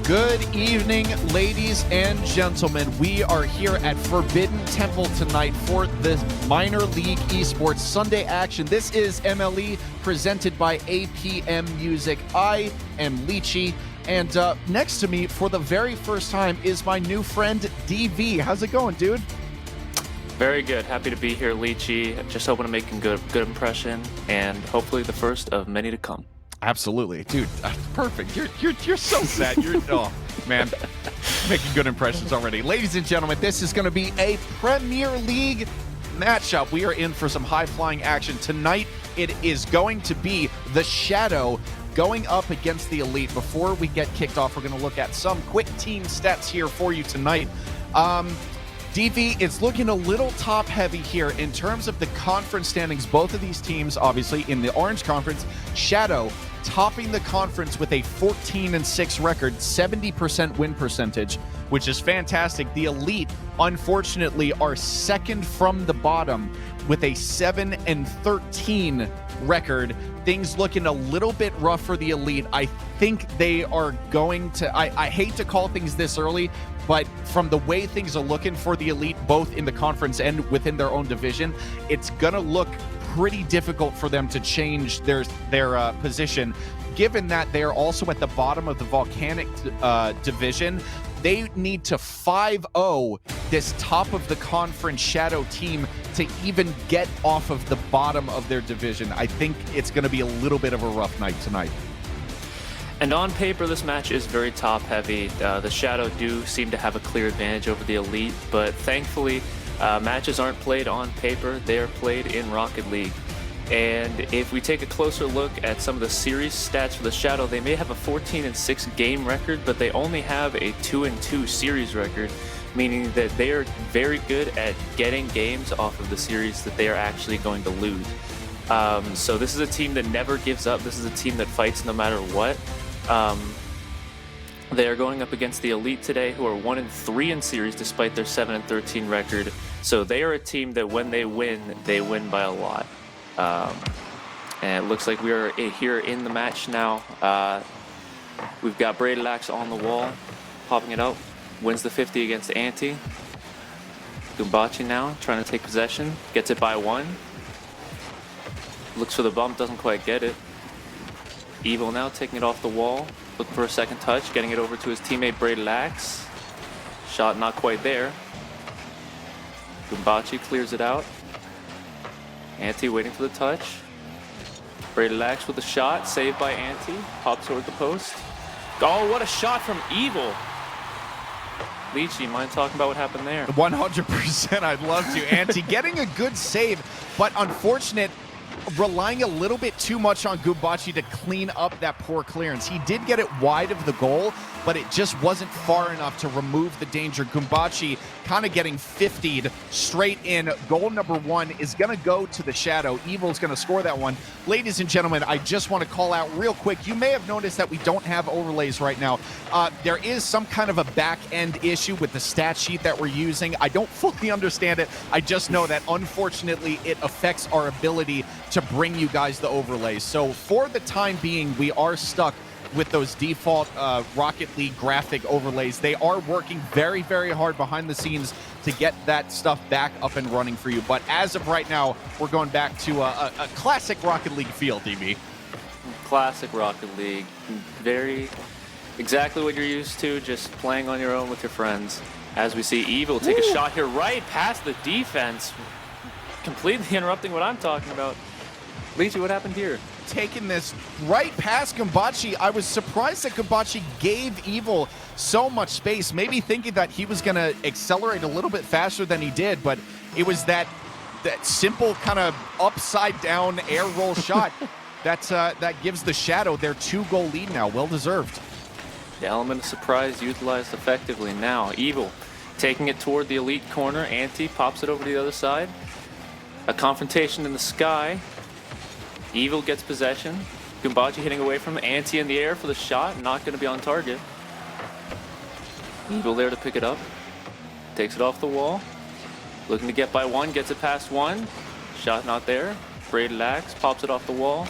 Good evening, ladies and gentlemen. We are here at Forbidden Temple tonight for the Minor League Esports Sunday action. This is MLE presented by APM Music. I am Lychee, and next to me for the very first time is my new friend DV. How's it going, dude? Very good. Happy to be here, Lychee. Just hoping to make a good impression, and hopefully the first of many to come. Absolutely, dude. Perfect. You're so sad. Oh man, making good impressions already. Ladies and gentlemen, this is going to be a Premier League matchup. We are in for some high-flying action tonight. It is going to be the Shadow going up against the Elite. Before we get kicked off, we're going to look at some quick team stats here for you tonight. DV, it's looking a little top-heavy here in terms of the conference standings. Both of these teams, obviously, in the Orange Conference. Shadow topping the conference with a 14-6 record, 70% win percentage, which is fantastic. The Elite, unfortunately, are second from the bottom with a 7-13 record. Things looking a little bit rough for the Elite. I think they are going to... I hate to call things this early, but from the way things are looking for the Elite, both in the conference and within their own division, it's going to look pretty difficult for them to change their position, given that they're also at the bottom of the Volcanic division. They need to 5-0 this top of the conference Shadow team to even get off of the bottom of their division. I think it's going to be a little bit of a rough night tonight. And on paper, this match is very top-heavy. The Shadow do seem to have a clear advantage over the Elite, but thankfully, matches aren't played on paper. They are played in Rocket League. And if we take a closer look at some of the series stats for the Shadow, they may have a 14-6 game record, but they only have a 2-2 series record, meaning that they are very good at getting games off of the series that they are actually going to lose. So this is a team that never gives up. This is a team that fights no matter what. They are going up against the Elite today, who are 1-3 in series despite their 7-13 record. So they are a team that when they win by a lot. And it looks like we are here in the match now. We've got Braidylax on the wall, popping it up. Wins the 50 against Anti. Gumbachi now trying to take possession. Gets it by 1. Looks for the bump, doesn't quite get it. Evil now taking it off the wall. Looking for a second touch, getting it over to his teammate Braidylax. Shot not quite there. Gumbachi clears it out. Anti waiting for the touch. Braidylax with a shot, saved by Anti. Pops toward the post. Oh, what a shot from Evil! Lychee, mind talking about what happened there? 100%, I'd love to. Anti getting a good save, but unfortunate, relying a little bit too much on Gumbachi to clean up that poor clearance. He did get it wide of the goal, but it just wasn't far enough to remove the danger. Gumbachi kind of getting 50'd straight in. Goal number 1 is going to go to the Shadow. Evil's going to score that one. Ladies and gentlemen, I just want to call out real quick. You may have noticed that we don't have overlays right now. There is some kind of a back-end issue with the stat sheet that we're using. I don't fully understand it. I just know that unfortunately it affects our ability to bring you guys the overlays. So for the time being, we are stuck with those default Rocket League graphic overlays. They are working very, very hard behind the scenes to get that stuff back up and running for you. But as of right now, we're going back to a classic Rocket League feel, DB. Classic Rocket League. Very exactly what you're used to, just playing on your own with your friends. As we see Evil take a shot here right past the defense, completely interrupting what I'm talking about. Lychee, what happened here? Taking this right past Gumbachi. I was surprised that Gumbachi gave Evil so much space, maybe thinking that he was going to accelerate a little bit faster than he did, but it was that simple kind of upside down air roll shot that gives the Shadow their 2-goal lead now. Well deserved. The element of surprise utilized effectively now. Evil taking it toward the Elite corner. Anti pops it over to the other side. A confrontation in the sky. Evil gets possession. Gumbachi hitting away from Anti in the air for the shot. Not going to be on target. Evil there to pick it up. Takes it off the wall. Looking to get by 1. Gets it past 1. Shot not there. Braidylax pops it off the wall.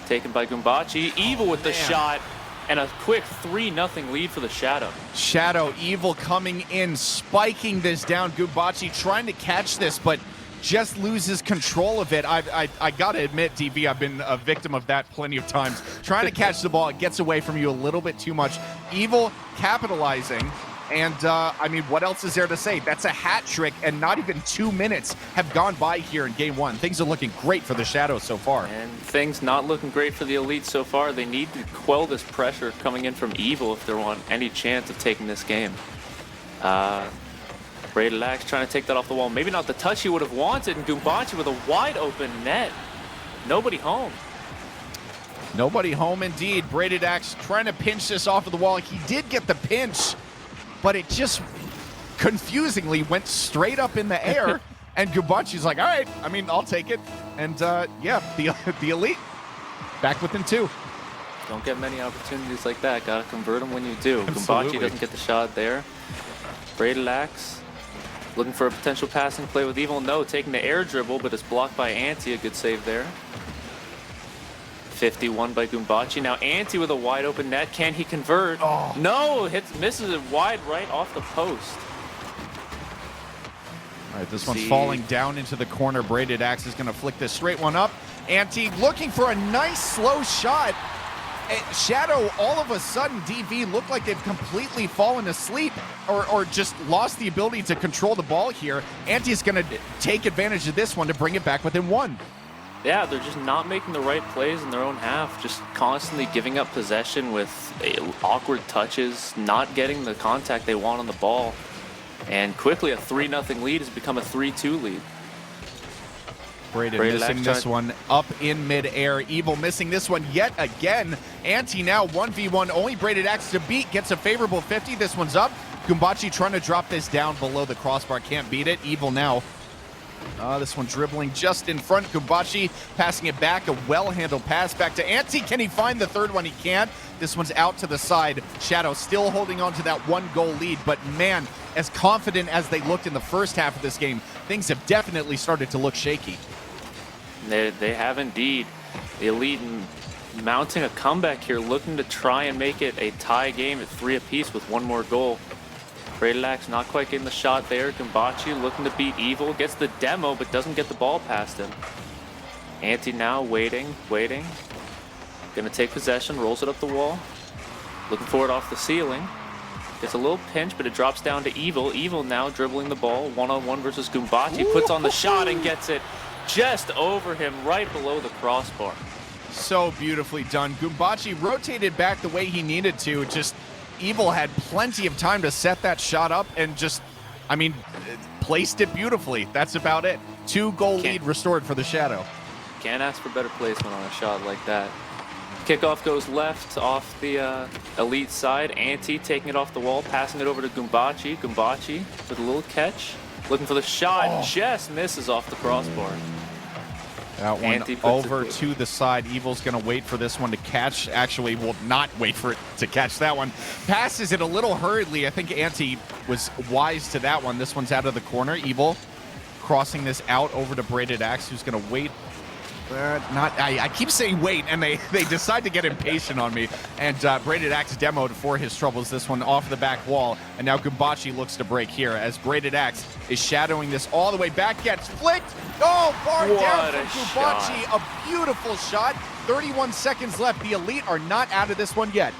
Taken by Gumbachi. Evil with the shot. And a quick 3-0 lead for the Shadow. Shadow, Evil coming in, spiking this down. Gumbachi trying to catch this, but just loses control of it. I gotta admit, DV, I've been a victim of that plenty of times. Trying to catch the ball, it gets away from you a little bit too much. Evil capitalizing. And, I mean, what else is there to say? That's a hat trick, and not even 2 minutes have gone by here in Game 1. Things are looking great for the Shadows so far. And things not looking great for the Elite so far. They need to quell this pressure coming in from Evil if they want any chance of taking this game. Braided Axe trying to take that off the wall. Maybe not the touch he would have wanted, and Gumbachi with a wide open net. Nobody home. Nobody home indeed. Braided Axe trying to pinch this off of the wall. He did get the pinch, but it just confusingly went straight up in the air. And Gumbachi's like, all right, I mean, I'll take it. And yeah, the Elite back within 2. Don't get many opportunities like that. Gotta convert them when you do. Absolutely. Gumbachi doesn't get the shot there. Braided Axe looking for a potential passing play with Evil. No, taking the air dribble, but it's blocked by Anti. A good save there. 51 by Gumbachi. Now Anti with a wide open net. Can he convert? Oh. No, misses it wide right off the post. All right, this one's falling down into the corner. Braided Axe is going to flick this straight one up. Anti looking for a nice slow shot. Shadow, all of a sudden, DV looked like they've completely fallen asleep or just lost the ability to control the ball here. Anti's going to take advantage of this one to bring it back within 1. Yeah, they're just not making the right plays in their own half, just constantly giving up possession with awkward touches, not getting the contact they want on the ball. And quickly, a 3-0 lead has become a 3-2 lead. Braided missing this one up in midair. Evil missing this one yet again. Anti now 1v1. Only Braided Axe to beat. Gets a favorable 50. This one's up. Gumbachi trying to drop this down below the crossbar. Can't beat it. Evil now. This one dribbling just in front. Gumbachi passing it back. A well-handled pass back to Anti. Can he find the third one? He can't. This one's out to the side. Shadow still holding on to that 1-goal lead. But man, as confident as they looked in the first half of this game, things have definitely started to look shaky. They have indeed. The Elite mounting a comeback here, looking to try and make it a tie game at 3 apiece with 1 more goal. Braided Axe not quite getting the shot there. Gumbachi looking to beat Evil. Gets the demo, but doesn't get the ball past him. Anti now waiting. Gonna take possession, rolls it up the wall. Looking for it off the ceiling. Gets a little pinch, but it drops down to Evil. Evil now dribbling the ball, 1-on-1 versus Gumbachi. Puts on the shot and gets it just over him, right below the crossbar. So beautifully done. Gumbachi rotated back the way he needed to. Just Evil had plenty of time to set that shot up and just, I mean, placed it beautifully. That's about it. 2-goal lead restored for the Shadow. Can't ask for better placement on a shot like that. Kickoff goes left off the Elite side. Anti taking it off the wall, passing it over to Gumbachi. Gumbachi with a little catch. Looking for the shot, just misses off the crossbar. That one over to the side. Evil's going to wait for this one to catch. Actually, will not wait for it to catch that one. Passes it a little hurriedly. I think Anti was wise to that one. This one's out of the corner. Evil crossing this out over to Braided Axe, who's going to wait. I keep saying wait, and they decide to get impatient on me. And Braided Axe demoed for his troubles. This one off the back wall. And now Gumbachi looks to break here as Braided Axe is shadowing this all the way back. Gets flicked. Oh, bar down from Gumbachi. A beautiful shot. 31 seconds left. The Elite are not out of this one yet.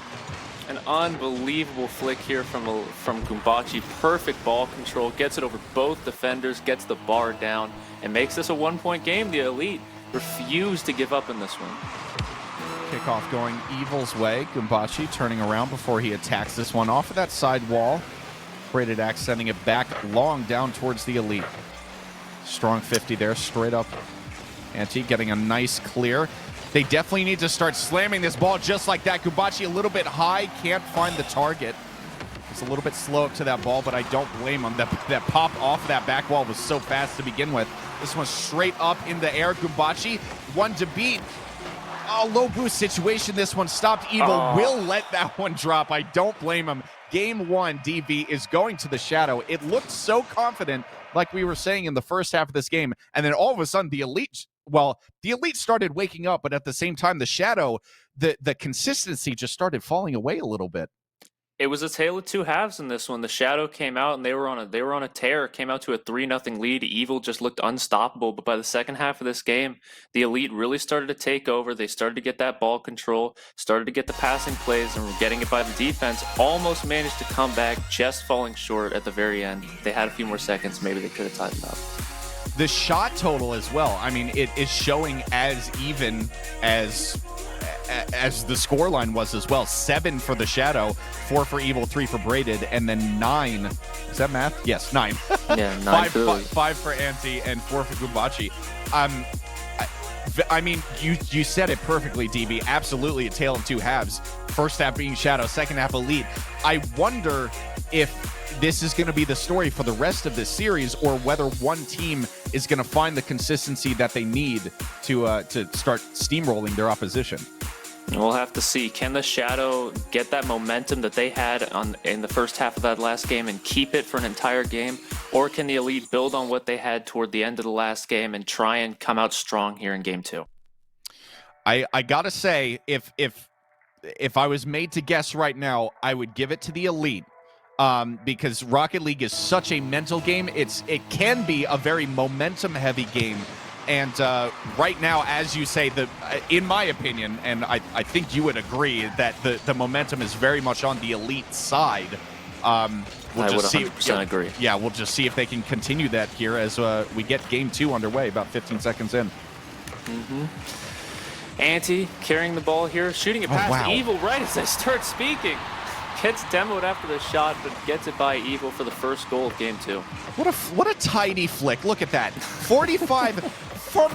An unbelievable flick here from Gumbachi. Perfect ball control. Gets it over both defenders. Gets the bar down. And makes this a 1-point game. The Elite refuse to give up in this one. Kickoff going Evil's way. Gumbachi turning around before he attacks this one off of that side wall. Braided Axe sending it back long down towards the Elite. Strong 50 there, straight up. Anti getting a nice clear. They definitely need to start slamming this ball just like that. Gumbachi a little bit high, can't find the target. It's a little bit slow up to that ball, but I don't blame him. That pop off of that back wall was so fast to begin with. This one's straight up in the air. Gumbachi, one to beat. Oh, low boost situation. This one stopped. Evil will let that one drop. I don't blame him. Game 1, DV, is going to the Shadow. It looked so confident, like we were saying in the first half of this game. And then all of a sudden, the Elite started waking up. But at the same time, the Shadow the consistency just started falling away a little bit. It was a tale of two halves in this one. The Shadow came out and they were on a tear. Came out to a 3-0 lead. Evil just looked unstoppable. But by the second half of this game, the Elite really started to take over. They started to get that ball control, started to get the passing plays, and were getting it by the defense. Almost managed to come back, just falling short at the very end. They had a few more seconds. Maybe they could have tied it up. The shot total as well. I mean, it is showing as even as the scoreline was as well. 7 for the Shadow, 4 for Evil, 3 for Braided, and then 9. Is that math? Yes, 9. Yeah, 9 5 for Anti and 4 for Gumbachi. I mean, you said it perfectly, DB. Absolutely a tale of two halves. First half being Shadow, second half Elite. I wonder if this is going to be the story for the rest of this series, or whether one team is going to find the consistency that they need to start steamrolling their opposition. We'll have to see. Can the Shadow get that momentum that they had in the first half of that last game and keep it for an entire game? Or can the Elite build on what they had toward the end of the last game and try and come out strong here in game 2? I gotta say, if I was made to guess right now, I would give it to the Elite. Because Rocket League is such a mental game. It can be a very momentum-heavy game. And right now, as you say, in my opinion, and I think you would agree, that the momentum is very much on the Elite side. I would 100% agree. Yeah, we'll just see if they can continue that here as we get game 2 underway, about 15 seconds in. Anti carrying the ball here, shooting it past Evil right as they start speaking. Gets demoed after the shot, but gets it by Evil for the first goal of game 2. What a tiny flick. Look at that. 45 from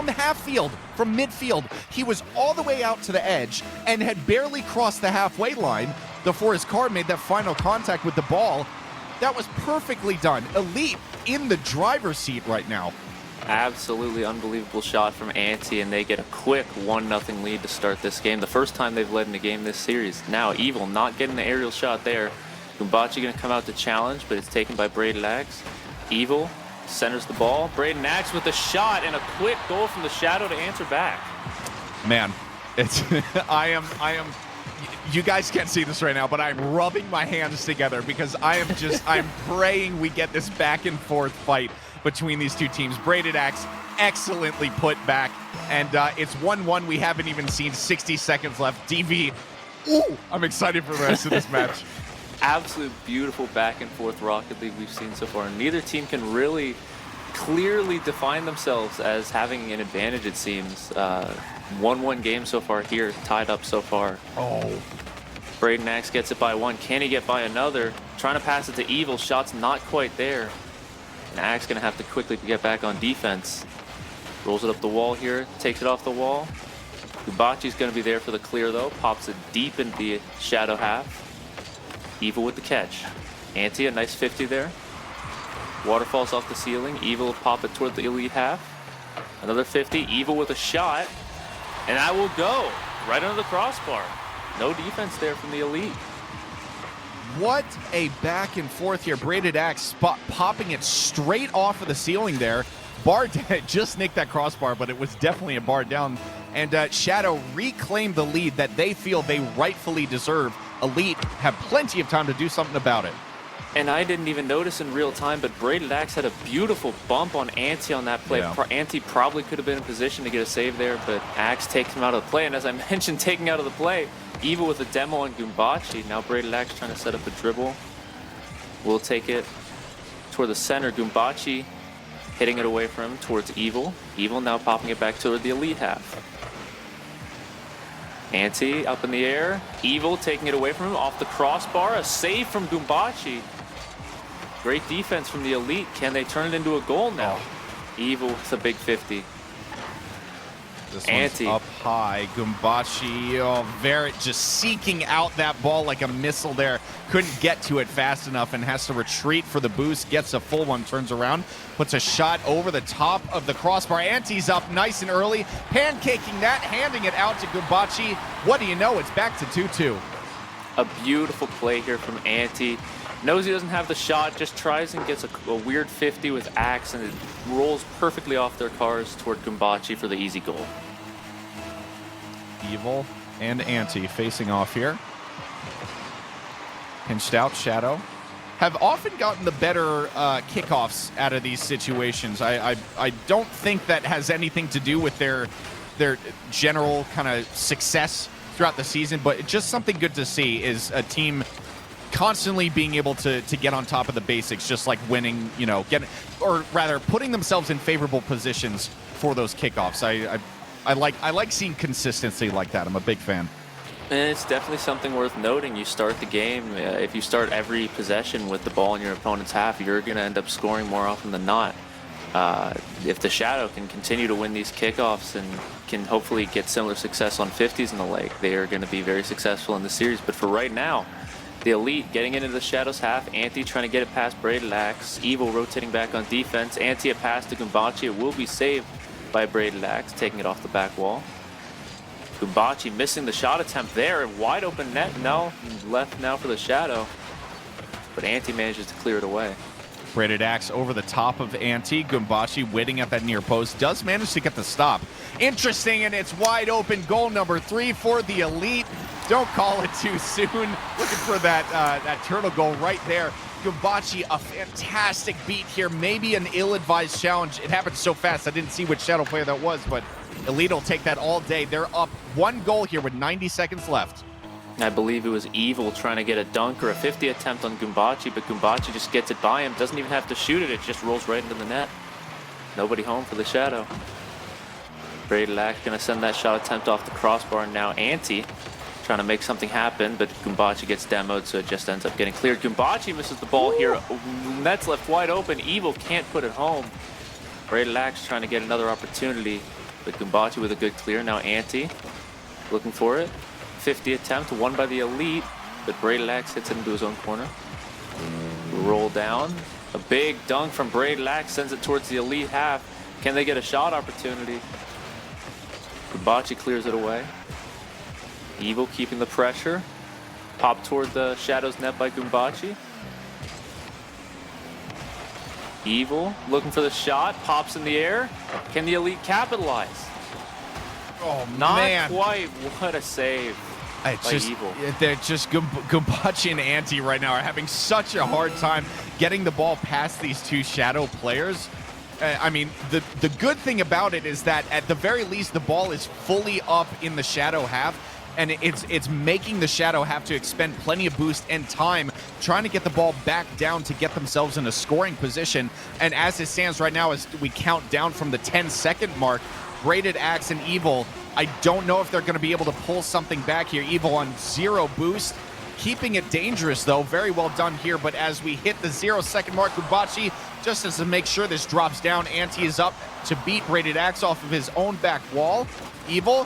half field, from midfield. He was all the way out to the edge and had barely crossed the halfway line before his car made that final contact with the ball. That was perfectly done. Elite in the driver's seat right now. Absolutely unbelievable shot from Anti, and they get a quick 1-0 lead to start this game. The first time they've led in a game this series. Now Evil not getting the aerial shot there. Gumbachi going to come out to challenge, but it's taken by Braden Axe. Evil centers the ball. Braden Axe with a shot and a quick goal from the Shadow to answer back. Man, it's I am. You guys can't see this right now, but I'm rubbing my hands together because I'm praying we get this back and forth fight between these two teams. Braided Axe excellently put back, and it's 1-1. We haven't even seen 60 seconds left. DV, ooh, I'm excited for the rest of this match. Absolute beautiful back and forth Rocket League we've seen so far. Neither team can really clearly define themselves as having an advantage, it seems. 1-1 game so far here, tied up so far. Oh. Braden Axe gets it by 1. Can he get by another? Trying to pass it to Evil. Shot's not quite there. And Axe going to have to quickly get back on defense. Rolls it up the wall here. Takes it off the wall. Gumbachi's going to be there for the clear, though. Pops it deep into the Shadow half. Evil with the catch. Anti, a nice 50 there. Waterfalls off the ceiling. Evil will pop it toward the Elite half. Another 50. Evil with a shot. And that will go right under the crossbar. No defense there from the Elite. What a back and forth here. Braided Axe popping it straight off of the ceiling there. Bar just nicked that crossbar, but it was definitely a bar down. And Shadow reclaimed the lead that they feel they rightfully deserve. Elite have plenty of time to do something about it. And I didn't even notice in real time, but Braided Axe had a beautiful bump on Anti on that play. Yeah. Anti probably could have been in position to get a save there, but Axe takes him out of the play. And as I mentioned, taking out of the play, Evil with a demo on Gumbachi. Now Braided Axe trying to set up a dribble. Will take it toward the center. Gumbachi hitting it away from him towards Evil. Evil now popping it back toward the Elite half. Anti up in the air. Evil taking it away from him off the crossbar. A save from Gumbachi. Great defense from the Elite. Can they turn it into a goal now? Oh. Evil with a big 50. This Anti one's up high. Gumbachi, very just seeking out that ball like a missile there. Couldn't get to it fast enough and has to retreat for the boost. Gets a full one, turns around, puts a shot over the top of the crossbar. Anti's up nice and early, pancaking that, handing it out to Gumbachi. What do you know? It's back to 2-2. A beautiful play here from Anti. Knows he doesn't have the shot, just tries and gets a weird 50 with Axe, and it rolls perfectly off their cars toward Gumbachi for the easy goal. Evil and Anti facing off here. Pinched out, Shadow. Have often gotten the better kickoffs out of these situations. I don't think that has anything to do with their general kind of success throughout the season, but it's just something good to see is a team constantly being able to get on top of the basics, just like winning, you know, or rather putting themselves in favorable positions for those kickoffs. I like seeing consistency like that. I'm a big fan. And it's definitely something worth noting. You start the game, if you start every possession with the ball in your opponent's half, you're going to end up scoring more often than not. If the Shadow can continue to win these kickoffs and can hopefully get similar success on 50s and the like, they are going to be very successful in the series. But for right now, the Elite getting into the Shadow's half, Anti trying to get it past Braided Evil rotating back on defense, Anti a pass to Gumbachi. It will be saved by Braided taking it off the back wall. Gumbachi missing the shot attempt there, wide open net. No, left now for the Shadow, but Anti manages to clear it away. Braided Axe over the top of Anti. Gumbachi waiting at that near post. Does manage to get the stop. Interesting, and it's wide open. Goal number 3 for the Elite. Don't call it too soon. Looking for that turtle goal right there. Gumbachi, a fantastic beat here. Maybe an ill-advised challenge. It happened so fast, I didn't see which Shadow player that was, but Elite will take that all day. They're up 1 goal here with 90 seconds left. I believe it was Evil trying to get a dunk or a 50 attempt on Gumbachi, but Gumbachi just gets it by him. Doesn't even have to shoot it. It just rolls right into the net. Nobody home for the Shadow. Braided going to send that shot attempt off the crossbar. Now Anti trying to make something happen, but Gumbachi gets demoed, so it just ends up getting cleared. Gumbachi misses the ball here. Net's left wide open. Evil can't put it home. Braided trying to get another opportunity, but Gumbachi with a good clear. Now Anti looking for it. 50 attempt, won by the Elite, but Braided hits it into his own corner. Roll down. A big dunk from Braided sends it towards the Elite half. Can they get a shot opportunity? Gumbachi clears it away. Evil keeping the pressure. Pop toward the Shadow's net by Gumbachi. Evil looking for the shot. Pops in the air. Can the Elite capitalize? Oh, Not man. quite. What a save. It's just, they're just Gumbachi and Anti right now are having such a hard time getting the ball past these two Shadow players. I mean, the good thing about it is that at the very least, the ball is fully up in the Shadow half, and it's making the Shadow have to expend plenty of boost and time trying to get the ball back down to get themselves in a scoring position. And as it stands right now, as we count down from the 10-second mark, Braided Axe and Evil, I don't know if they're going to be able to pull something back here. Evil on 0 boost, keeping it dangerous though. Very well done here, but as we hit the 0-second mark, Gumbachi, just as to make sure this drops down, Anti is up to beat Braided Axe off of his own back wall. Evil,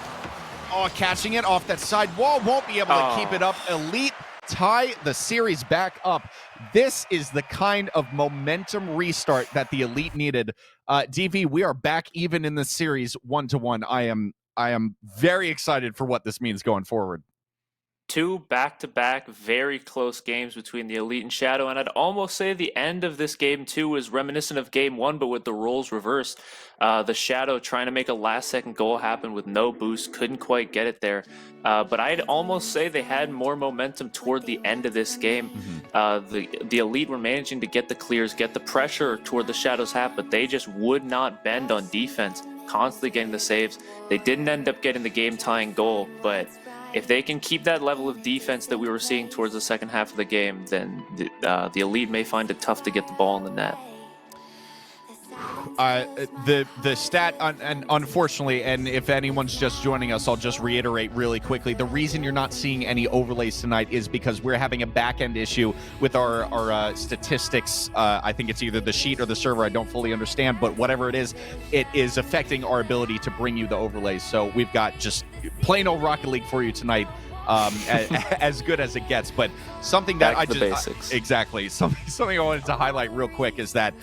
catching it off that side wall, won't be able to keep it up. Elite tie the series back up. This is the kind of momentum restart that the Elite needed. DV, we are back even in the series 1-1. I am very excited for what this means going forward. 2 back-to-back very close games between the Elite and Shadow, and I'd almost say the end of this game 2 was reminiscent of game 1, but with the roles reversed. The Shadow trying to make a last-second goal happen with no boost, couldn't quite get it there. But I'd almost say they had more momentum toward the end of this game. The Elite were managing to get the clears, get the pressure toward the Shadow's half, but they just would not bend on defense, constantly getting the saves. They didn't end up getting the game-tying goal, but if they can keep that level of defense that we were seeing towards the second half of the game, then the Elite may find it tough to get the ball in the net. The stat, and unfortunately, and if anyone's just joining us, I'll just reiterate really quickly. The reason you're not seeing any overlays tonight is because we're having a back-end issue with our statistics. I think it's either the sheet or the server. I don't fully understand, but whatever it is affecting our ability to bring you the overlays. So we've got just plain old Rocket League for you tonight. As good as it gets. But something that Back to the basics. Exactly. Something I wanted to highlight real quick is that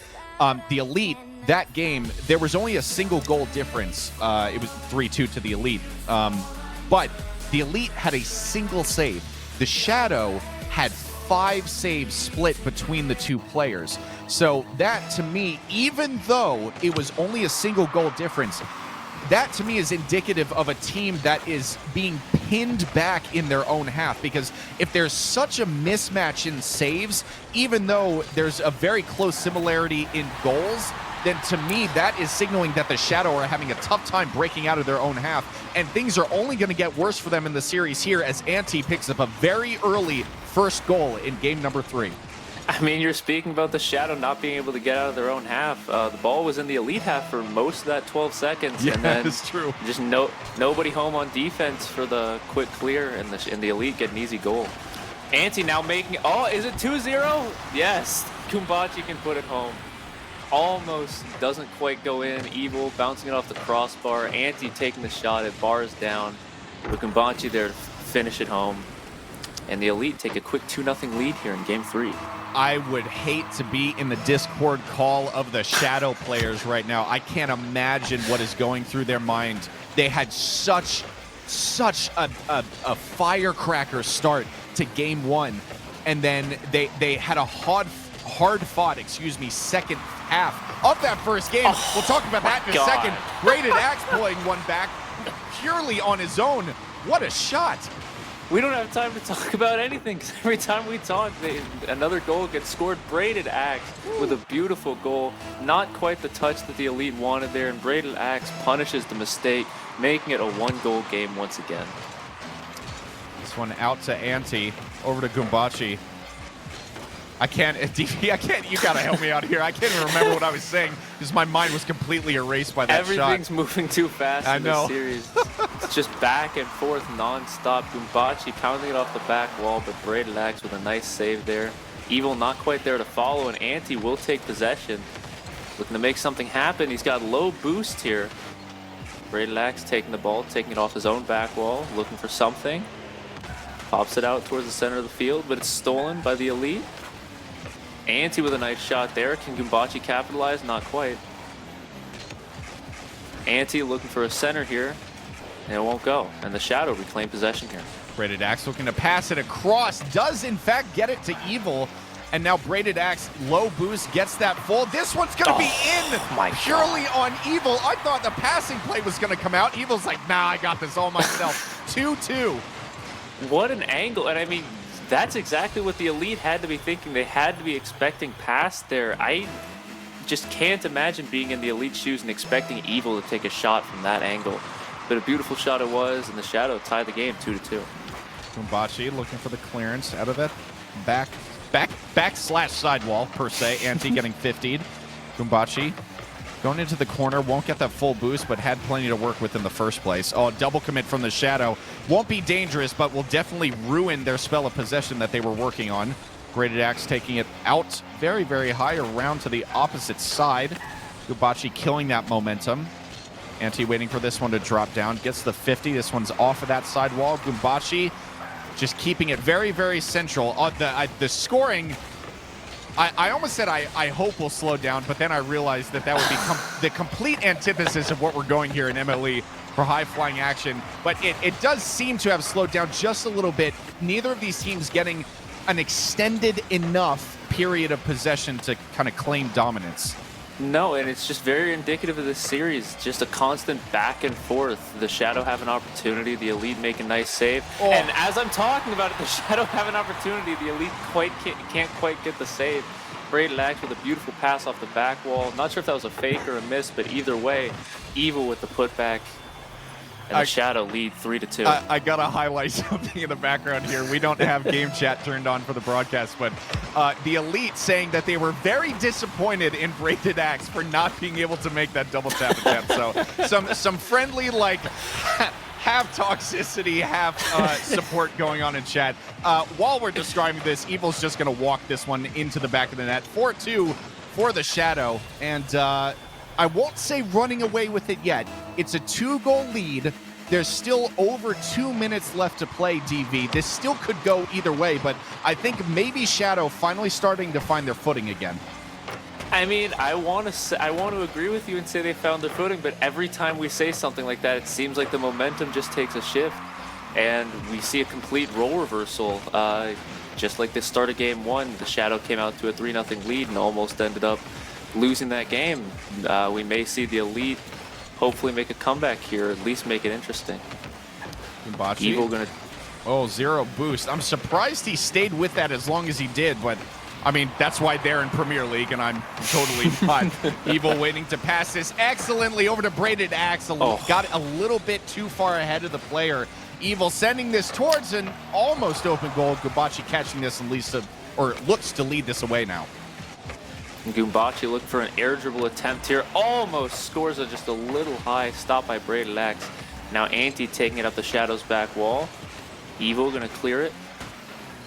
the Elite, that game, there was only a single goal difference. It was 3-2 to the Elite. But the Elite had a single save. The Shadow had 5 saves split between the two players. So that, to me, even though it was only a single goal difference, that to me is indicative of a team that is being pinned back in their own half, because if there's such a mismatch in saves, even though there's a very close similarity in goals, then to me that is signaling that the Shadow are having a tough time breaking out of their own half, and things are only going to get worse for them in the series here as Anti picks up a very early first goal in game number 3. I mean, you're speaking about the Shadow not being able to get out of their own half. The ball was in the Elite half for most of that 12 seconds. Yeah, and then that's true. Just nobody home on defense for the quick clear, and the Elite get an easy goal. Anti now making, oh, is it 2-0? Yes, Kumbachi can put it home. Almost doesn't quite go in. Evil bouncing it off the crossbar. Anti taking the shot, it bars down. With Kumbachi there to finish it home. And the Elite take a quick 2-0 lead here in game 3. I would hate to be in the Discord call of the Shadow players right now. I can't imagine what is going through their mind. They had such a firecracker start to game 1, and then they had a hard fought, second half of that first game. We'll talk about that in a second. Braided Axe pulling one back purely on his own. What a shot. We don't have time to talk about anything, because every time we talk, another goal gets scored. Braided Axe with a beautiful goal. Not quite the touch that the Elite wanted there, and Braided Axe punishes the mistake, making it a 1-goal game once again. This one out to Anti, over to Kumbachi. I can't, you gotta help me out here. I can't even remember what I was saying, because my mind was completely erased by that shot. Everything's moving too fast in this series. It's just back and forth non-stop. Kumbachi pounding it off the back wall, but Braided Axe with a nice save there. Evil not quite there to follow, and Anti will take possession. Looking to make something happen. He's got low boost here. Braided Axe taking the ball, taking it off his own back wall, looking for something. Pops it out towards the center of the field, but it's stolen by the Elite. Anti with a nice shot there. Can Kumbachi capitalize? Not quite. Anti looking for a center here, and it won't go. And the Shadow reclaim possession here. Braided Axe looking to pass it across. Does in fact get it to Evil. And now Braided Axe, low boost, gets that full. This one's going to be in purely on Evil. I thought the passing play was going to come out. Evil's like, nah, I got this all myself. 2-2. What an angle. And I mean, that's exactly what the Elite had to be thinking. They had to be expecting pass there. I just can't imagine being in the Elite shoes and expecting Evil to take a shot from that angle. But a beautiful shot it was, and the Shadow tied the game 2-2. Kumbachi looking for the clearance out of that back/side wall, per se. Anti getting 50'd. Kumbachi going into the corner, won't get that full boost, but had plenty to work with in the first place. Oh, double commit from the Shadow. Won't be dangerous, but will definitely ruin their spell of possession that they were working on. Braided Axe taking it out very, very high, around to the opposite side. Kumbachi killing that momentum. Anti waiting for this one to drop down. Gets the 50. This one's off of that side wall. Kumbachi just keeping it very, very central. The scoring, I almost said I hope will slow down, but then I realized that would become the complete antithesis of what we're going here in MLE for high-flying action. But it does seem to have slowed down just a little bit. Neither of these teams getting an extended enough period of possession to kind of claim dominance. No, and it's just very indicative of this series. Just a constant back and forth. The Shadow have an opportunity, the Elite make a nice save. Oh. And as I'm talking about it, the Shadow have an opportunity, the Elite can't quite get the save. Braided Axe with a beautiful pass off the back wall. Not sure if that was a fake or a miss, but either way, Evil with the putback. And the Shadow lead 3-2. I gotta highlight something in the background here. We don't have game chat turned on for the broadcast, but the Elite saying that they were very disappointed in Braided Axe for not being able to make that double tap attempt. So some friendly, like, half toxicity, half support going on in chat. While we're describing this, Evil's just gonna walk this one into the back of the net. 4-2 for the Shadow, and I won't say running away with it yet. It's a 2-goal lead. There's still over 2 minutes left to play, DV. This still could go either way, but I think maybe Shadow finally starting to find their footing again. I mean, I want to agree with you and say they found their footing, but every time we say something like that, it seems like the momentum just takes a shift, and we see a complete role reversal. Just like the start of game 1, the Shadow came out to a 3-0 lead and almost ended up losing that game. We may see the Elite hopefully make a comeback here, or at least make it interesting. Gumbachi. Evil gonna... Oh, 0 boost. I'm surprised he stayed with that as long as he did, but I mean, that's why they're in Premier League, and I'm totally not. Evil waiting to pass this excellently over to Braided Axe. Got a little bit too far ahead of the player. Evil sending this towards an almost open goal. Gumbachi catching this and looks to lead this away now. Gumbachi looking for an air dribble attempt here. Almost scores it just a little high. Stopped by Braided Axe. Now Anti taking it up the Shadow's back wall. Evil gonna clear it.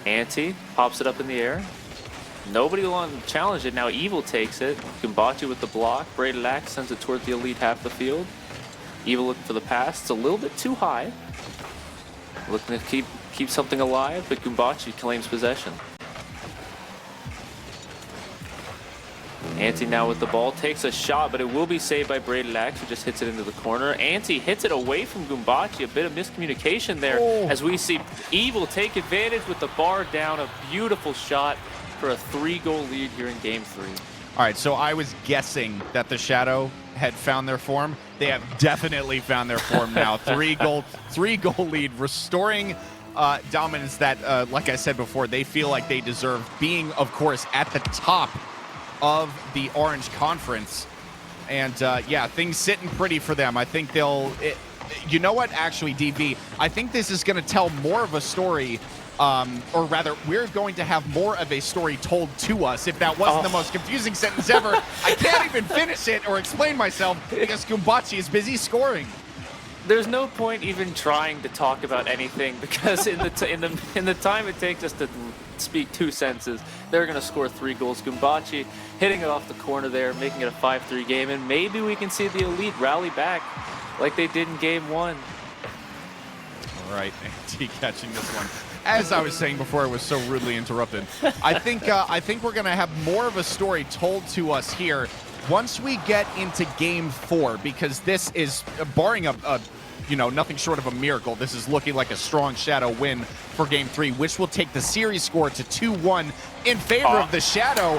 Anti pops it up in the air. Nobody will challenge it. Now Evil takes it. Gumbachi with the block. Braided Axe sends it towards the elite half of the field. Evil looking for the pass. It's a little bit too high. Looking to keep something alive, but Gumbachi claims possession. Anti now with the ball, takes a shot, but it will be saved by Braided Axe, who just hits it into the corner. Anti hits it away from Gumbachi, a bit of miscommunication there, as we see Evil take advantage with the bar down. A beautiful shot for a 3-goal lead here in Game 3. All right, so I was guessing that the Shadow had found their form. They have definitely found their form now. 3-goal lead, restoring dominance that, like I said before, they feel like they deserve, being, of course, at the top of the Orange Conference. And yeah, things sitting pretty for them. I think you know what, actually, DV, I think this is going to tell more of a story, or rather, we're going to have more of a story told to us. If that wasn't the most confusing sentence ever, I can't even finish it or explain myself because Gumbachi is busy scoring. There's no point even trying to talk about anything, because in the time it takes us to speak 2 sentences, they're going to score 3 goals. Gumbachi hitting it off the corner there, making it a 5-3 game, and maybe we can see the elite rally back like they did in Game 1. All right, Anti catching this one. As I was saying before, I was so rudely interrupted. I think we're going to have more of a story told to us here once we get into Game 4, because this is, barring a nothing short of a miracle, this is looking like a strong Shadow win for Game 3, which will take the series score to 2-1 in favor of the Shadow.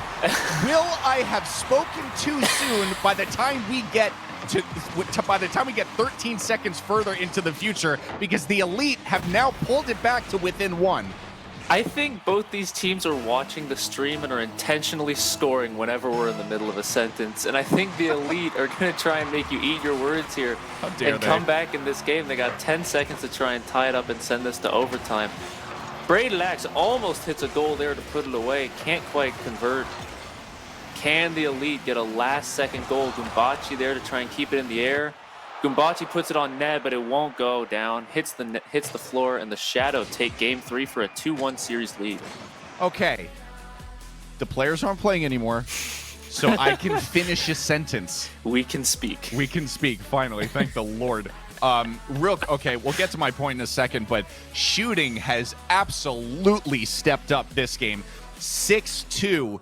Will I have spoken too soon by the time we get by the time we get 13 seconds further into the future, because the elite have now pulled it back to within 1? I think both these teams are watching the stream and are intentionally scoring whenever we're in the middle of a sentence. And I think the elite are going to try and make you eat your words here and come back in this game. They got 10 seconds to try and tie it up and send this to overtime. Braided Axe almost hits a goal there to put it away. Can't quite convert. Can the elite get a last-second goal? Gumbachi there to try and keep it in the air. Gumbachi puts it on net, but it won't go down. Hits the floor, and the Shadow take Game 3 for a 2-1 series lead. Okay. The players aren't playing anymore, so I can finish a sentence. We can speak. We can speak, finally. Thank the Lord. Okay, we'll get to my point in a second, but shooting has absolutely stepped up this game. 6-2.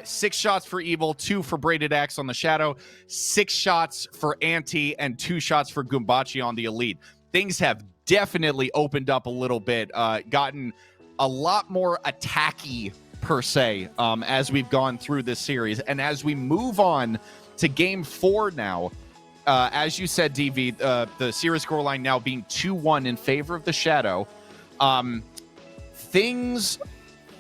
6 shots for Evil, 2 for Braided Axe on the Shadow, 6 shots for Anti, and 2 shots for Gumbachi on the elite. Things have definitely opened up a little bit, gotten a lot more attacky, per se, as we've gone through this series. And as we move on to Game 4 now, as you said, DV, the series scoreline now being 2-1 in favor of the Shadow, things...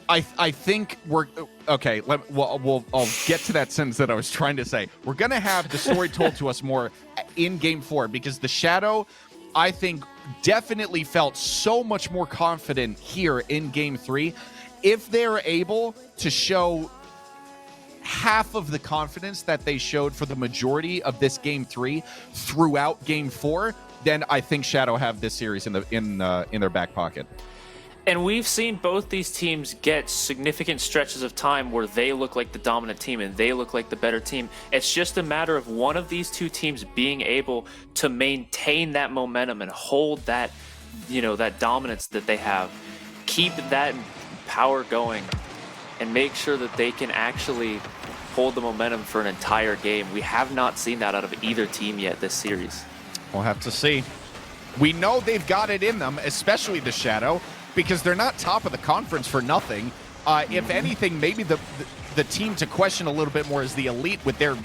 I think we're okay. I'll get to that sentence that I was trying to say. We're gonna have the story told to us more in Game 4, because the Shadow, I think, definitely felt so much more confident here in Game 3. If they're able to show half of the confidence that they showed for the majority of this Game 3 throughout Game 4, then I think Shadow have this series in their back pocket. And we've seen both these teams get significant stretches of time where they look like the dominant team and they look like the better team. It's just a matter of one of these two teams being able to maintain that momentum and hold that, that dominance that they have. Keep that power going and make sure that they can actually hold the momentum for an entire game. We have not seen that out of either team yet this series. We'll have to see. We know they've got it in them, especially the Shadow, because they're not top of the conference for nothing. If anything, maybe the team to question a little bit more is the elite with their,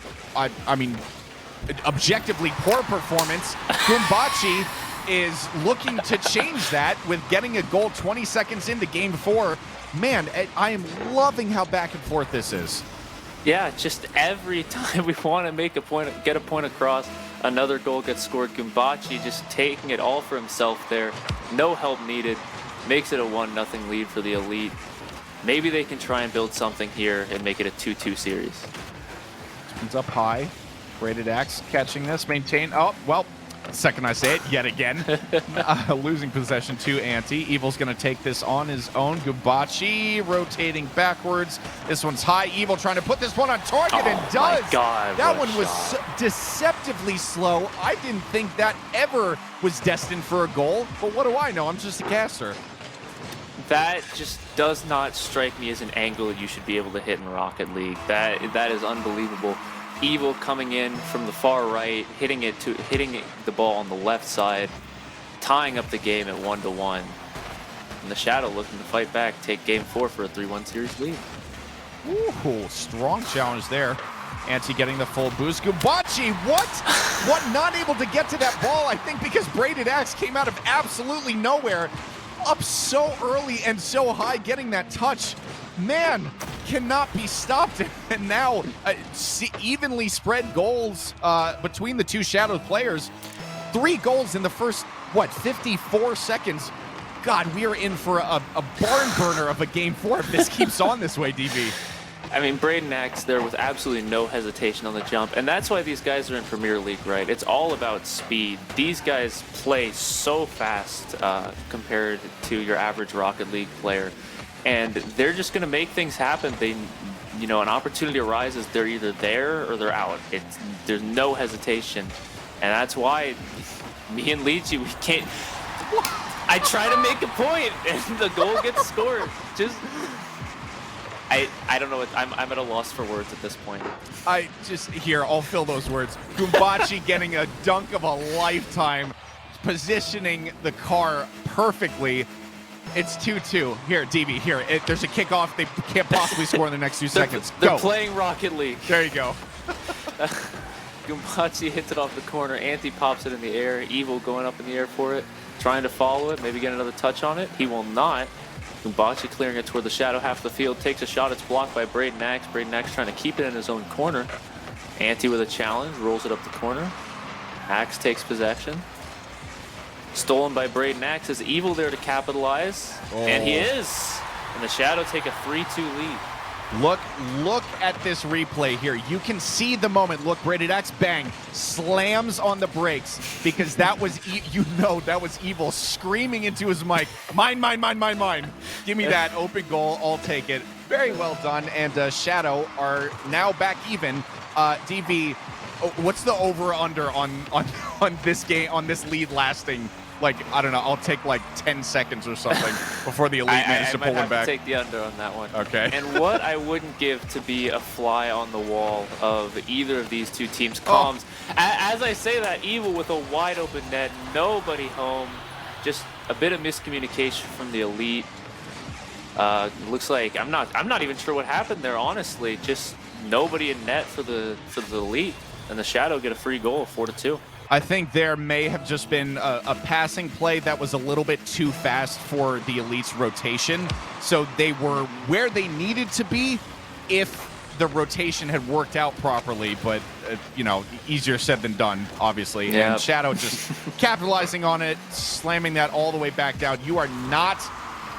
objectively poor performance. Gumbachi is looking to change that with getting a goal 20 seconds into game 4. Man, I am loving how back and forth this is. Yeah, just every time we want to make a point, get a point across, another goal gets scored. Gumbachi just taking it all for himself there. No help needed. Makes it a 1-0 lead for the Elite. Maybe they can try and build something here and make it a 2-2 series. Spins up high. Braided Axe catching this. Maintain. Oh, well, second I say it, yet again. Losing possession to Anti. Evil's going to take this on his own. Gumbachi rotating backwards. This one's high. Evil trying to put this one on target and does. My God, that one was deceptively slow. I didn't think that ever was destined for a goal, but what do I know? I'm just a caster. That just does not strike me as an angle you should be able to hit in Rocket League. That is unbelievable. Evil coming in from the far right, hitting the ball on the left side, tying up the game at 1-1. And the Shadow looking to fight back, take game 4 for a 3-1 series lead. Ooh, strong challenge there. Anti getting the full boost. Gumbachi, what? What? Not able to get to that ball, I think because Braided Axe came out of absolutely nowhere. Up so early and so high, getting that touch. Man, cannot be stopped. And now evenly spread goals between the two Shadowed players. 3 goals in the first, 54 seconds. God, we are in for a barn burner of a game 4 if this keeps on this way, DB. I mean, Braden Axe there with absolutely no hesitation on the jump, and that's why these guys are in Premier League, right? It's all about speed. These guys play so fast compared to your average Rocket League player, and they're just going to make things happen. An opportunity arises, they're either there or they're out. There's no hesitation, and that's why me and Lychee, we can't. I try to make a point, and the goal gets scored. I don't know what, I'm at a loss for words at this point. I'll fill those words. Gumbachi getting a dunk of a lifetime, positioning the car perfectly. It's 2-2. Here, DB, here. There's a kickoff. They can't possibly score in the next 2 seconds. They're playing Rocket League. There you go. Gumbachi hits it off the corner. Anti pops it in the air. Evil going up in the air for it, trying to follow it, maybe get another touch on it. He will not. Gumbachi clearing it toward the shadow half of the field, takes a shot, it's blocked by Braden Axe. Braden Axe trying to keep it in his own corner. Anti with a challenge, rolls it up the corner. Axe takes possession. Stolen by Braden Axe. Is Evil there to capitalize? Oh. And he is! And the Shadow take a 3-2 lead. Look at this replay here. You can see the moment. Look, Braided Axe, bang, slams on the brakes because that was, that was Evil screaming into his mic, mine, mine, mine, mine, mine. Give me that open goal. I'll take it. Very well done. And Shadow are now back even. DB, what's the over/under on this game, on this lead lasting? Like, I don't know, I'll take like 10 seconds or something before the Elite managed to pull one back. I take the under on that one. Okay. And what I wouldn't give to be a fly on the wall of either of these two teams' comms. Oh. As I say that, Evil with a wide open net, nobody home, just a bit of miscommunication from the Elite. Looks like I'm not even sure what happened there, honestly. Just nobody in net for the Elite, and the Shadow get a free goal, 4-2. I think there may have just been a passing play that was a little bit too fast for the Elite's rotation. So they were where they needed to be if the rotation had worked out properly. But, easier said than done, obviously. Yep. And Shadow just capitalizing on it, slamming that all the way back down. You are not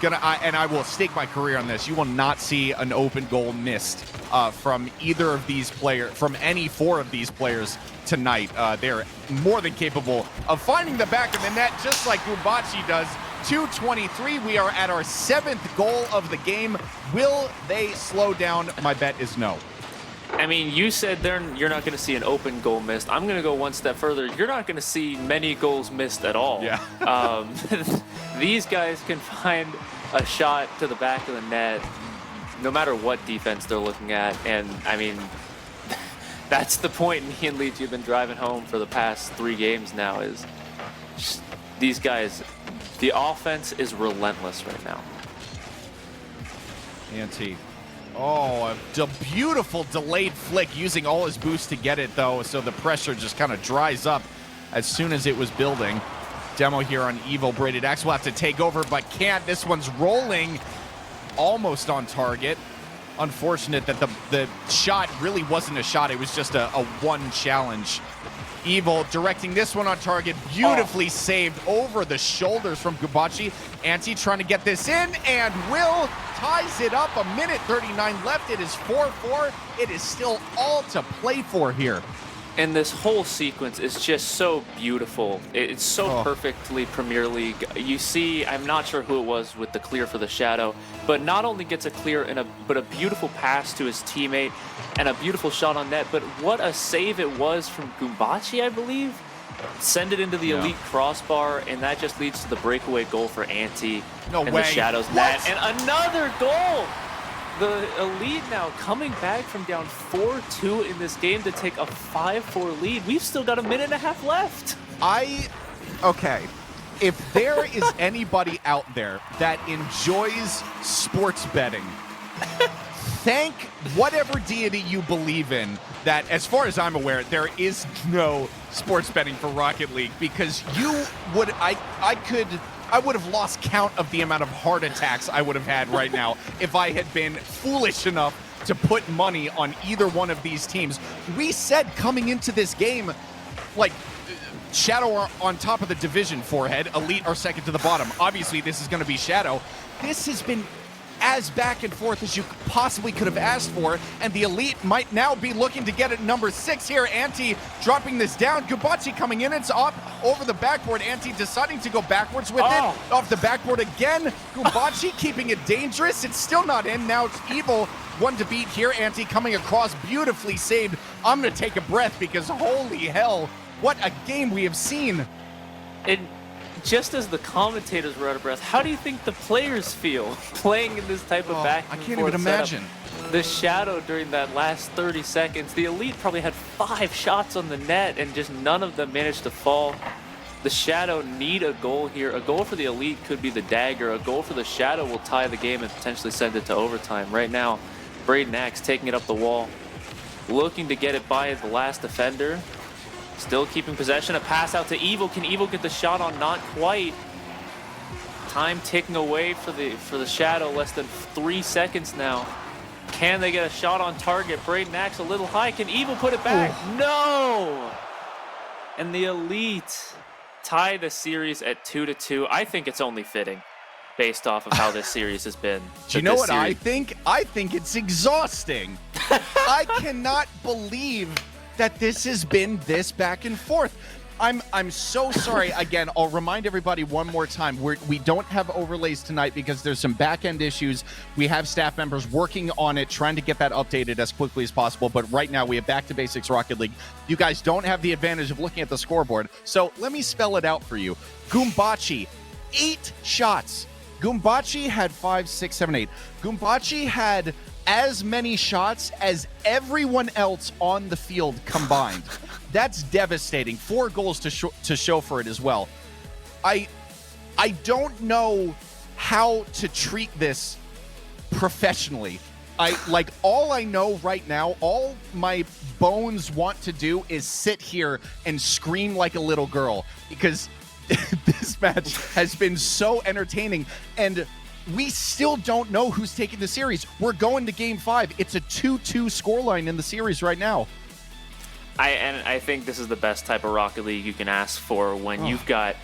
going to, and I will stake my career on this, you will not see an open goal missed from either of these players, from any 4 of these players tonight. They're more than capable of finding the back of the net, just like Gumbachi does. 2:23. We are at our 7th goal of the game. Will they slow down? My bet is no. I mean, you said you're not going to see an open goal missed. I'm going to go one step further. You're not going to see many goals missed at all. Yeah. These guys can find a shot to the back of the net no matter what defense they're looking at. And, I mean, that's the point me and Leach have been driving home for the past 3 games now is just, these guys, the offense is relentless right now. Anti Oh, a beautiful delayed flick using all his boost to get it, though, so the pressure just kind of dries up as soon as it was building. Demo here on Evil. Braided Axe will have to take over, but can't. This one's rolling almost on target. Unfortunate that the shot really wasn't a shot. It was just a one challenge. Evil directing this one on target. Beautifully saved over the shoulders from Gubachi. Anti trying to get this in, and Will ties it up. 1:39 left. It is 4-4. It is still all to play for here. And this whole sequence is just so beautiful. It's so perfectly Premier League. You see, I'm not sure who it was with the clear for the Shadow, but not only gets a clear but a beautiful pass to his teammate and a beautiful shot on net, but what a save it was from Gumbachi, I believe. Send it into the elite crossbar, and that just leads to the breakaway goal for Anti and the Shadow's net. And another goal! The elite now coming back from down 4-2 in this game to take a 5-4 lead. We've still got a minute and a half left. Okay. If there is anybody out there that enjoys sports betting, thank whatever deity you believe in that, as far as I'm aware, there is no sports betting for Rocket League, because I would have lost count of the amount of heart attacks I would have had right now if I had been foolish enough to put money on either one of these teams. We said coming into this game, like, Shadow are on top of the division, Forehead. Elite are second to the bottom. Obviously, this is going to be Shadow. This has been as back and forth as you possibly could have asked for, and the Elite might now be looking to get it number 6 here. Anti dropping this down. Gubachi coming in. It's up over the backboard. Anti deciding to go backwards with it. Off the backboard again. Gubachi keeping it dangerous. It's still not in. Now it's Evil. One to beat here. Anti coming across. Beautifully saved. I'm going to take a breath because holy hell, what a game we have seen. And just as the commentators were out of breath, how do you think the players feel playing in this type of back and I can't forth even imagine. Setup? The Shadow during that last 30 seconds, the Elite probably had 5 shots on the net and just none of them managed to fall. The Shadow need a goal here. A goal for the Elite could be the dagger. A goal for the Shadow will tie the game and potentially send it to overtime. Right now, Braden Axe taking it up the wall, looking to get it by the last defender. Still keeping possession. A pass out to Evil. Can Evil get the shot on? Not quite. Time ticking away for the Shadow. Less than 3 seconds now. Can they get a shot on target? Braden Axe a little high. Can Evil put it back? No! And the Elite tie the series at 2-2. I think it's only fitting based off of how this series has been. Do you know what I think? I think it's exhausting. I cannot believe that this has been this back and forth. I'm so sorry. Again, I'll remind everybody one more time. We don't have overlays tonight because there's some back-end issues. We have staff members working on it, trying to get that updated as quickly as possible. But right now, we have Back to Basics Rocket League. You guys don't have the advantage of looking at the scoreboard. So let me spell it out for you. Gumbachi, 8 shots. Gumbachi had 5, 6, 7, 8. Gumbachi had as many shots as everyone else on the field combined. That's devastating. 4 goals to show for it as well. I don't know how to treat this professionally. All I know right now, all my bones want to do is sit here and scream like a little girl, because this match has been so entertaining, and we still don't know who's taking the series. We're going to Game 5. It's a 2-2 scoreline in the series right now. I think this is the best type of Rocket League you can ask for when you've got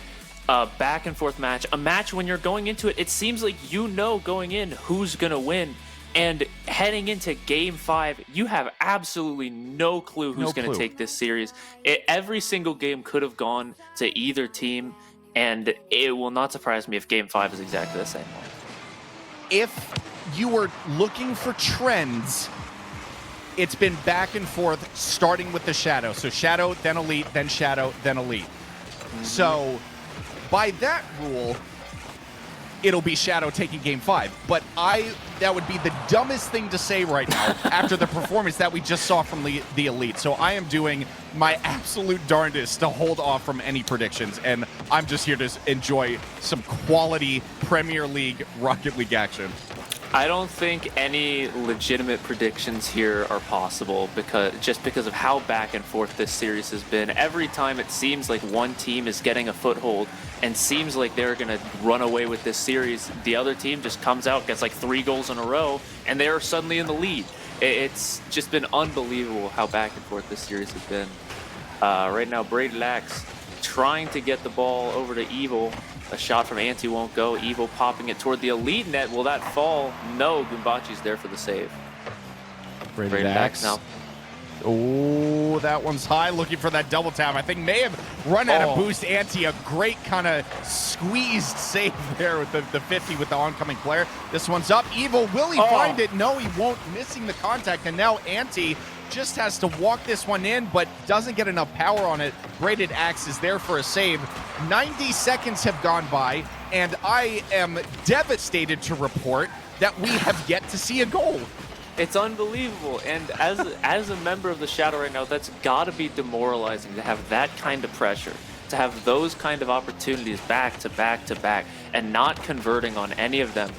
a back and forth match. A match when you're going into it, it seems like you know going in who's going to win. And heading into Game 5, you have absolutely no clue who's going to take this series. Every single game could have gone to either team, and it will not surprise me if Game 5 is exactly the same one. If you were looking for trends, it's been back and forth, starting with the Shadow. So Shadow, then Elite, then Shadow, then Elite. Mm-hmm. So by that rule, it'll be Shadow taking Game 5. But that would be the dumbest thing to say right now after the performance that we just saw from the Elite. So I am doing my absolute darndest to hold off from any predictions, and I'm just here to enjoy some quality Premier League Rocket League action. I don't think any legitimate predictions here are possible because of how back and forth this series has been. Every time it seems like one team is getting a foothold and seems like they're going to run away with this series, the other team just comes out, gets like 3 goals in a row, and they're suddenly in the lead. It's just been unbelievable how back and forth this series has been. Right now, Braid Lax trying to get the ball over to Evil. A shot from Anti won't go. Evil popping it toward the Elite net. Will that fall? No. Gumbachi's there for the save. Braid Lax now. Oh, that one's high. Looking for that double tap. I think may have run out of boost. Anti, a great kind of squeezed save there with the 50 with the oncoming player. This one's up. Evil, will he find it? No, he won't. Missing the contact. And now Anti just has to walk this one in, but doesn't get enough power on it. Braided Axe is there for a save. 90 seconds have gone by, and I am devastated to report that we have yet to see a goal. It's unbelievable, and as a member of the Shadow right now, that's got to be demoralizing to have that kind of pressure, to have those kind of opportunities back to back to back, and not converting on any of them.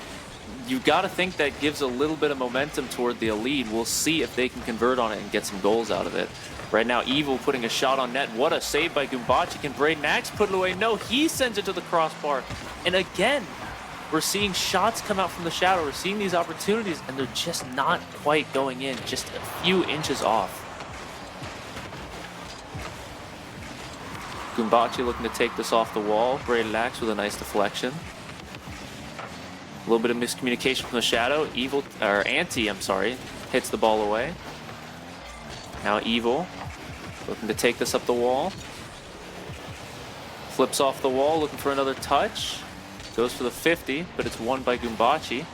You got to think that gives a little bit of momentum toward the Elite. We'll see if they can convert on it and get some goals out of it. Right now, Evil putting a shot on net. What a save by Gumbachi. Can Braid Nax put it away? No, he sends it to the crossbar. And again, we're seeing shots come out from the Shadow. We're seeing these opportunities, and they're just not quite going in, just a few inches off. Gumbachi looking to take this off the wall. Braid Lax with a nice deflection. A little bit of miscommunication from the Shadow. Evil, or Anti, I'm sorry, hits the ball away. Now Evil looking to take this up the wall. Flips off the wall, looking for another touch. Goes for the 50, but it's won by Gumbachi.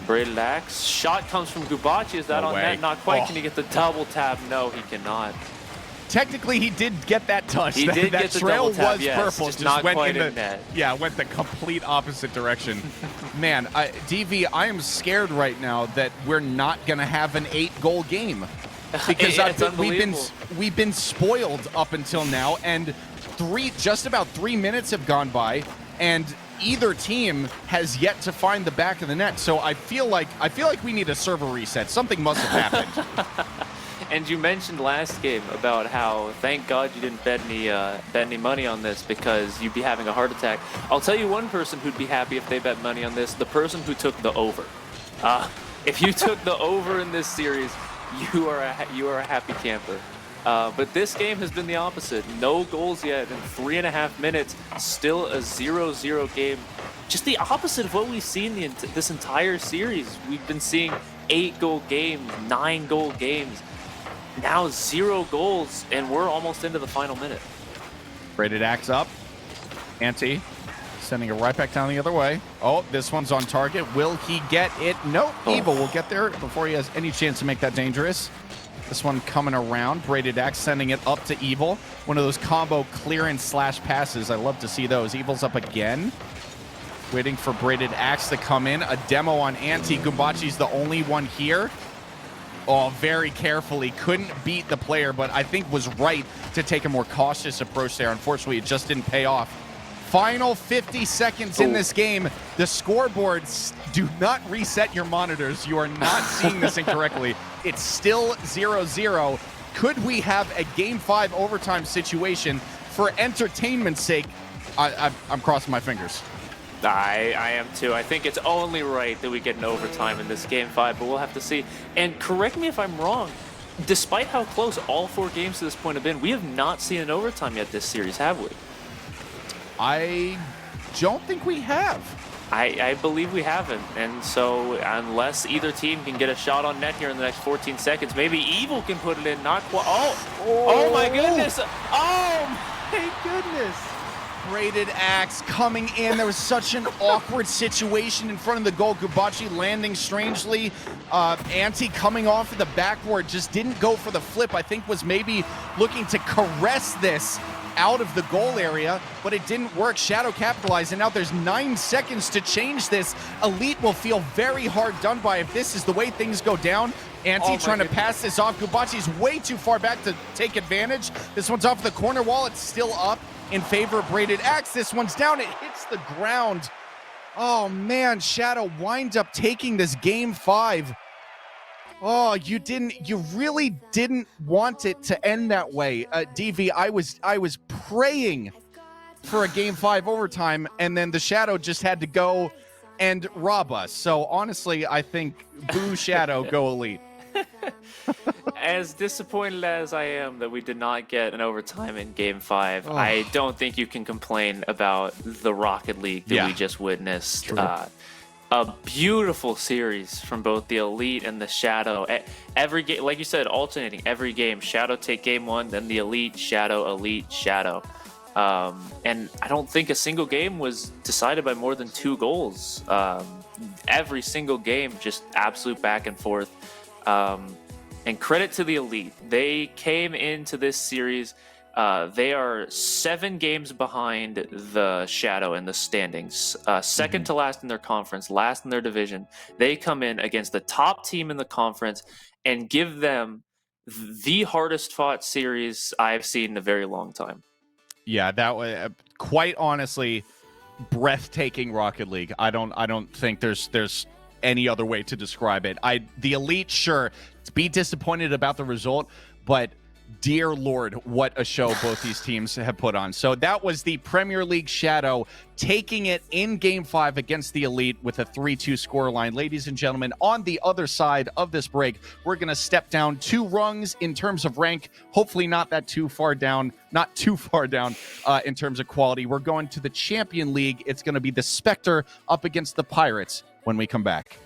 Braided Axe. Shot comes from Gumbachi. Is that on net? Not quite. Can he get the double tap? No, he cannot. Technically, he did get that touch. He did get the trail double tap, was yes, purple. just not went quite in in net. Yeah, went the complete opposite direction. Man, DV, I am scared right now that we're not going to have an 8-goal game. Because we've been spoiled up until now, and just about 3 minutes have gone by, and either team has yet to find the back of the net. So I feel like we need a server reset. Something must have happened. And you mentioned last game about how, thank God you didn't bet any money on this because you'd be having a heart attack. I'll tell you one person who'd be happy if they bet money on this, the person who took the over. If you took the over in this series, you are a happy camper. But this game has been the opposite. No goals yet in 3.5 minutes. Still a 0-0 game. Just the opposite of what we've seen this entire series. We've been seeing 8-goal games, 9-goal games. Now 0 goals, and we're almost into the final minute. Braided Axe up. Anti sending it right back down the other way. Oh, this one's on target. Will he get it? Nope. Evil will get there before he has any chance to make that dangerous. This one coming around. Braided Axe sending it up to Evil. One of those combo clearance / passes. I love to see those. Evil's up again. Waiting for Braided Axe to come in. A demo on Anti. Gumbachi's the only one here. Oh, very carefully. Couldn't beat the player, but I think was right to take a more cautious approach there. Unfortunately, it just didn't pay off. Final 50 seconds in this game. The scoreboards do not reset your monitors. You are not seeing this incorrectly. It's still 0-0. Could we have a Game 5 overtime situation? For entertainment's sake, I'm crossing my fingers. I am too. I think it's only right that we get an overtime in this Game 5, but we'll have to see. And correct me if I'm wrong, despite how close all 4 games to this point have been, we have not seen an overtime yet this series, have we? I don't think we have. I believe we haven't. And so unless either team can get a shot on net here in the next 14 seconds, maybe Evil can put it in. Not quite. Oh my goodness. Oh my goodness. Braided Axe coming in. There was such an awkward situation in front of the goal. Gumbachi landing strangely. Anti coming off of the backboard, just didn't go for the flip. I think was maybe looking to caress this out of the goal area, but it didn't work. Shadow capitalized, and now there's 9 seconds to change this. Elite will feel very hard done by if this is the way things go down. Anti trying to pass this off. Gumbachi's way too far back to take advantage. This one's off the corner wall. It's still up in favor of Braided Axe. This one's down. It hits the ground. Oh man, Shadow winds up taking this game 5. Oh, you really didn't want it to end that way. DV, I was praying for a game 5 overtime, and then the Shadow just had to go and rob us. So honestly, I think boo Shadow, go Elite. As disappointed as I am that we did not get an overtime in Game 5, Oh. I don't think you can complain about the Rocket League that Yeah. we just witnessed. True. A beautiful series from both the Elite and the Shadow. Every game, like you said, alternating every game. Shadow take game 1, then the Elite, Shadow, Elite, Shadow. And I don't think a single game was decided by more than 2 goals. Every single game, just absolute back and forth. And credit to the Elite. They came into this series. They are 7 games behind the Shadow in the standings. Second to last in their conference, last in their division. They come in against the top team in the conference and give them the hardest fought series I've seen in a very long time. Yeah, that was quite honestly breathtaking Rocket League. I don't think there's any other way to describe it. The Elite, sure, be disappointed about the result, but dear Lord, what a show both these teams have put on. So that was the Premier League Shadow taking it in Game 5 against the Elite with a 3-2 scoreline. Ladies and gentlemen, on the other side of this break, we're going to step down 2 rungs in terms of rank. Hopefully not too far down in terms of quality. We're going to the Champion League. It's going to be the Spectre up against the Pirates when we come back.